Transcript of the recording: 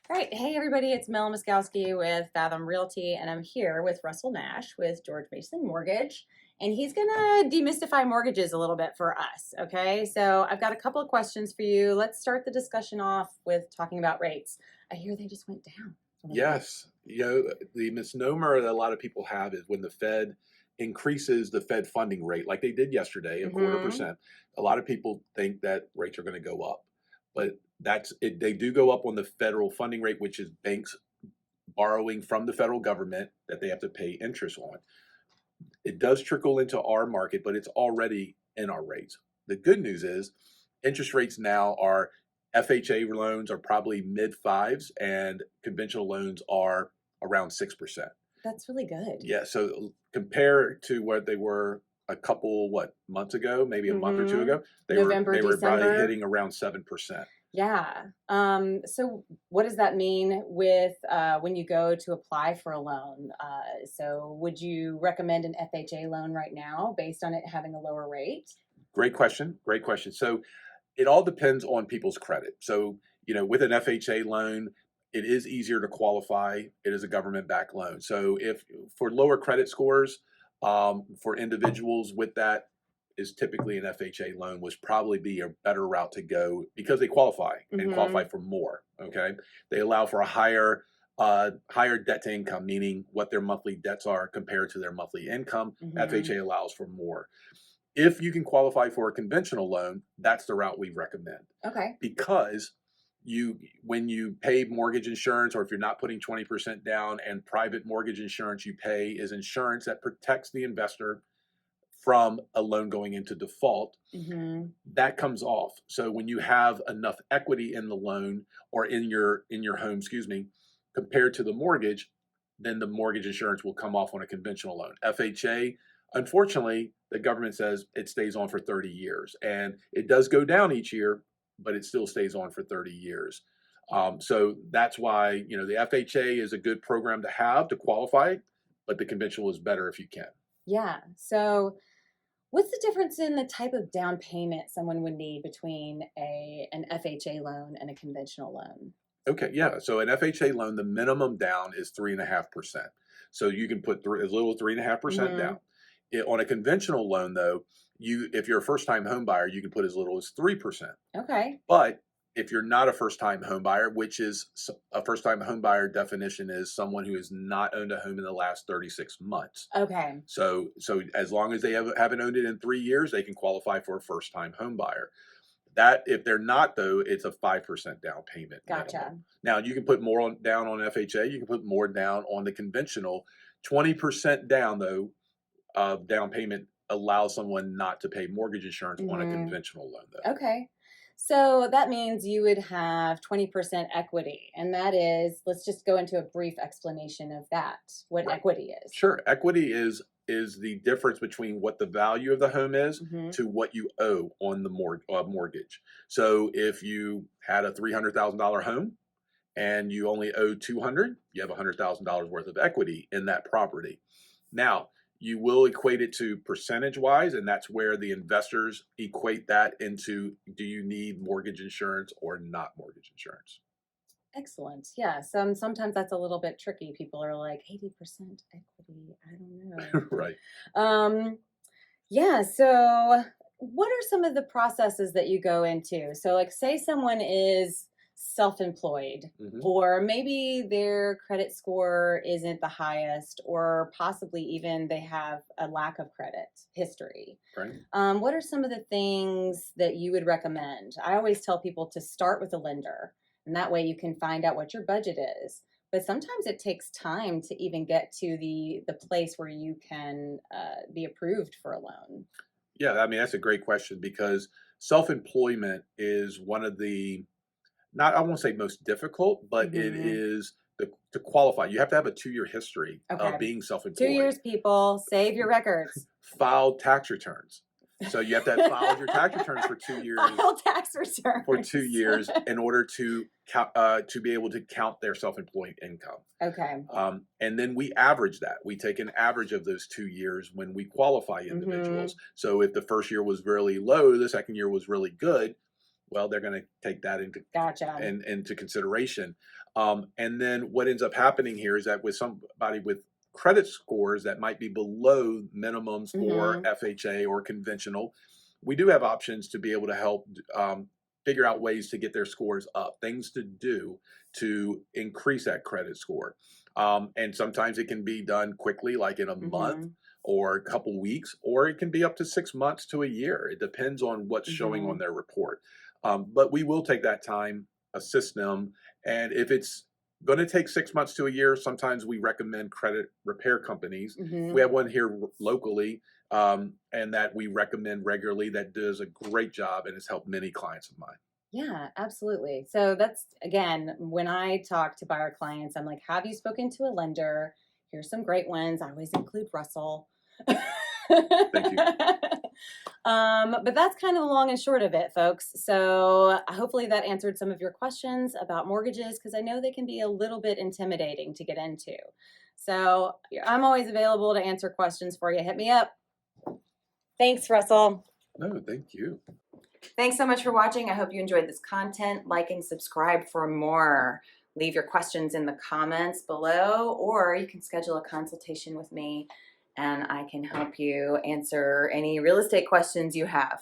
All right. Hey, everybody. It's Mel Muskowski with Fathom Realty, and I'm here with Russell Nash with George Mason Mortgage. And he's going to demystify mortgages a little bit for us. Okay. So I've got a couple of questions for you. Let's start the discussion off with talking about rates. I hear they just went down a little bit. Yes, the misnomer that a lot of people have is when the Fed increases the Fed funding rate, like they did yesterday, a quarter Mm-hmm. percent. A lot of people think that rates are going to go up, but that's it. They do go up on the federal funding rate, which is banks borrowing from the federal government that they have to pay interest on. It does trickle into our market, but it's already in our rates. The good news is interest rates now are FHA loans are probably mid fives and conventional loans are around 6%. That's really good. Yeah, so compare to what they were a couple months ago, maybe a month or two Mm-hmm. ago, they were November, they were probably December. hitting around 7%. Yeah. So what does that mean with when you go to apply for a loan? So would you recommend an FHA loan right now based on it having a lower rate? Great question. Great question. So it all depends on people's credit. So, with an FHA loan, it is easier to qualify. It is a government backed loan. So, if for lower credit scores, for individuals with that, is typically an FHA loan was probably be a better route to go because they qualify and qualify Mm-hmm. for more. Okay, they allow for a higher debt to income, meaning what their monthly debts are compared to their monthly income. Mm-hmm. FHA allows for more. If you can qualify for a conventional loan, that's the route we recommend Okay. because when you pay mortgage insurance or if you're not putting 20% down and private mortgage insurance you pay is insurance that protects the investor from a loan going into default, Mm-hmm. that comes off. So when you have enough equity in the loan or in your home, excuse me, compared to the mortgage, then the mortgage insurance will come off on a conventional loan. FHA, unfortunately, the government says it stays on for 30 years, and it does go down each year, but it still stays on for 30 years. So that's why the FHA is a good program to have to qualify, but the conventional is better if you can. Yeah. So what's the difference in the type of down payment someone would need between an FHA loan and a conventional loan? Okay, yeah. So an FHA loan, the minimum down is 3.5%. So you can put as little as 3.5% Mm-hmm. down. On a conventional loan, though, if you're a first time home buyer, you can put as little as 3%. Okay. But if you're not a first time home buyer, which is a first time home buyer definition is someone who has not owned a home in the last 36 months. Okay. So as long as they haven't owned it in 3 years, they can qualify for a first time home buyer. That if they're not though, it's a 5% down payment minimum. Gotcha. Now you can put more down on FHA. You can put more down on the conventional. 20% down though of down payment allows someone not to pay mortgage insurance on a Mm-hmm. conventional loan though. Okay. So that means you would have 20% equity. And that is, let's just go into a brief explanation of that, what Right. equity is. Sure. Equity is the difference between what the value of the home is Hmm. to what you owe on the mortgage. So if you had a $300,000 home and you only owe 200, you have $100,000 worth of equity in that property. Now, you will equate it to percentage wise, and that's where the investors equate that into do you need mortgage insurance or not mortgage insurance? Excellent. Yeah. Sometimes that's a little bit tricky. People are like 80% equity. I don't know. Right. Um, yeah. So what are some of the processes that you go into? So like say someone is self-employed Hmm. or maybe their credit score isn't the highest or possibly even they have a lack of credit history. Right. What are some of the things that you would recommend? I always tell people to start with a lender, and that way you can find out what your budget is. But sometimes it takes time to even get to the place where you can be approved for a loan. Yeah, I mean that's a great question because self-employment is one of the not I won't say most difficult, but it Hmm. is to qualify. You have to have a 2-year history Okay, of being 2 years, self-employed, people, save your records. filed tax returns. So you have to have filed your tax returns for 2 years File tax returns. in order to to be able to count their self-employed income. Okay. And then we average that. We take an average of those 2 years when we qualify Hmm. individuals. So if the first year was really low, the second year was really good. well, they're going to take that Gotcha. into consideration. And then what ends up happening here is that with somebody with credit scores that might be below minimums for Hmm. FHA or conventional, we do have options to be able to help figure out ways to get their scores up, things to do to increase that credit score. And sometimes it can be done quickly, like in a month Hmm. or a couple weeks, or it can be up to 6 months to a year. It depends on what's showing on Hmm. their report. But we will take that time, assist them. And if it's going to take 6 months to a year, sometimes we recommend credit repair companies. We Hmm. have one here locally, and that we recommend regularly that does a great job and has helped many clients of mine. Yeah, absolutely. So that's again, when I talk to buyer clients, I'm like, have you spoken to a lender? Here's some great ones. I always include Russell. Thank you. But that's kind of the long and short of it, folks. So hopefully that answered some of your questions about mortgages because I know they can be a little bit intimidating to get into. So I'm always available to answer questions for you. Hit me up. Thanks, Russell. No, thank you. Thanks so much for watching. I hope you enjoyed this content. Like and subscribe for more. Leave your questions in the comments below, or you can schedule a consultation with me and I can help you answer any real estate questions you have.